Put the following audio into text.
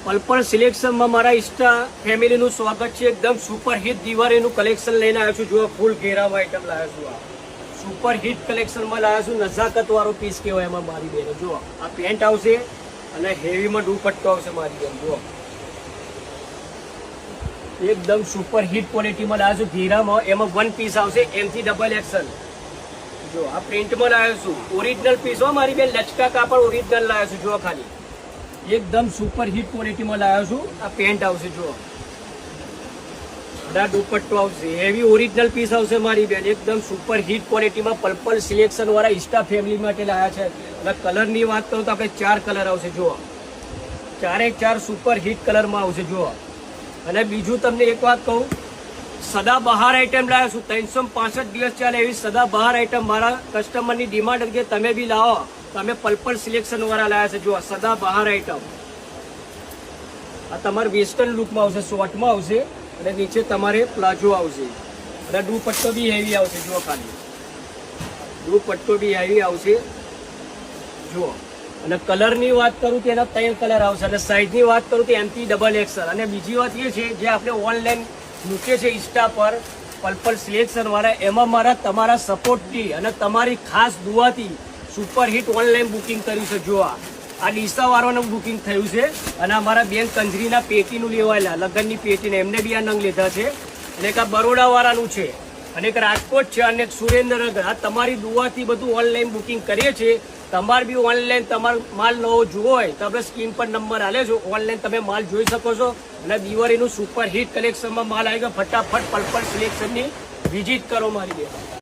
Purple સિલેક્શનમાં મારા Insta ફેમિલીનું સ્વાગત છે। એકદમ સુપર હિટ દિવાળીનું કલેક્શન લઈને આવ્યો છું। જો ફૂલ ઘેરામાં આઈટમ લાવ્યો છું। આ સુપર હિટ કલેક્શનમાં લાવ્યો છું। નજાકત વાળો પીસ કહેવાય એમાં મારી બેન। જો આ પેન્ટ આવશે અને હેવીમાં દુપટ્ટો આવશે મારી બેન। જો એકદમ સુપર હિટ ક્વોલિટીમાં લાવ્યો છું ઘેરામાં। એમાં વન પીસ આવશે એમથી ડબલ એક્સલ। જો આ પ્રિન્ટમાં લાવ્યો છું। ઓરિજિનલ પીસ હો મારી બેન, લચકા કાપડ ઓરિજિનલ લાવ્યો છું। જો ખાલી एकदम सुपर हिट क्वॉलिटी में लाया छू। आ पेंट आवशे जो दुपट्टो आवशे हेवी ओरिजिनल पीस आवशे मारी बेन। एकदम सुपर हिट क्वॉलिटी में पर्पल सिलेक्शन वाला इंस्टा फैमिली माटे लाया छे। अने कलर नी बात करूं तो आपणे 4 कलर आवशे। जो 4 सुपर हिट कलर में आवशे। जो अने बीजू तमने एक बात कहूं, सदाबहार आइटम लाया छू। 365 दिवस चाले एवी सदाबहार आइटम मारा कस्टमर नी डिमांड के तमे बी लावो। તમે પર્પલ સિલેક્શન વાળા લાયા છે। જો સદા બહાર આઈટમ આ તમારે વેસ્ટર્ન લુકમાં આવશે, શોર્ટમાં આવશે અને નીચે તમારે પ્લાઝો આવશે અને દુપટ્ટો બી હેવી આવશે। જો ખાલી દુપટ્ટો બી હેવી આવશે। જો અને કલરની વાત કરું તો એના 3 કલર આવશે અને સાઇઝની વાત કરું તો એમથી ડબલ એક્સલ। અને બીજી વાત એ છે જે આપણે ઓનલાઈન મૂકે છે ઇન્સ્ટા પર પર્પલ સિલેક્શન વાળા, એમાં મારા તમારા સપોર્ટથી અને તમારી ખાસ દુઆથી सुपर हिट ऑनलाइन बुकिंग कर्यु छे। जो आ डीसा वाळानुं बुकिंग थयुं छे अने अमारा बेन कंजरीना पेटीनुं लेवायेला लग्ननी पेटीने एमने बी आ नंग लीधा छे। अने एक आ बरोड़ा वाळानुं छे अने एक राजकोट छे अने एक सुरेन्द्रनगर। आ तमारी दुआथी बधुं ऑनलाइन बुकिंग करीए छे। तमारे बी ऑनलाइन तमारो माल नवो जोवो होय तो आपणे स्क्रीन पर नंबर आले छो, ऑनलाइन तमे माल जोई शको छो। अने दिवाळीनुं सुपर हिट कलेक्शनमां माल આવી ગયો। फटाफट पर्पल सिलेक्शननी विजिट करो मारी बेन।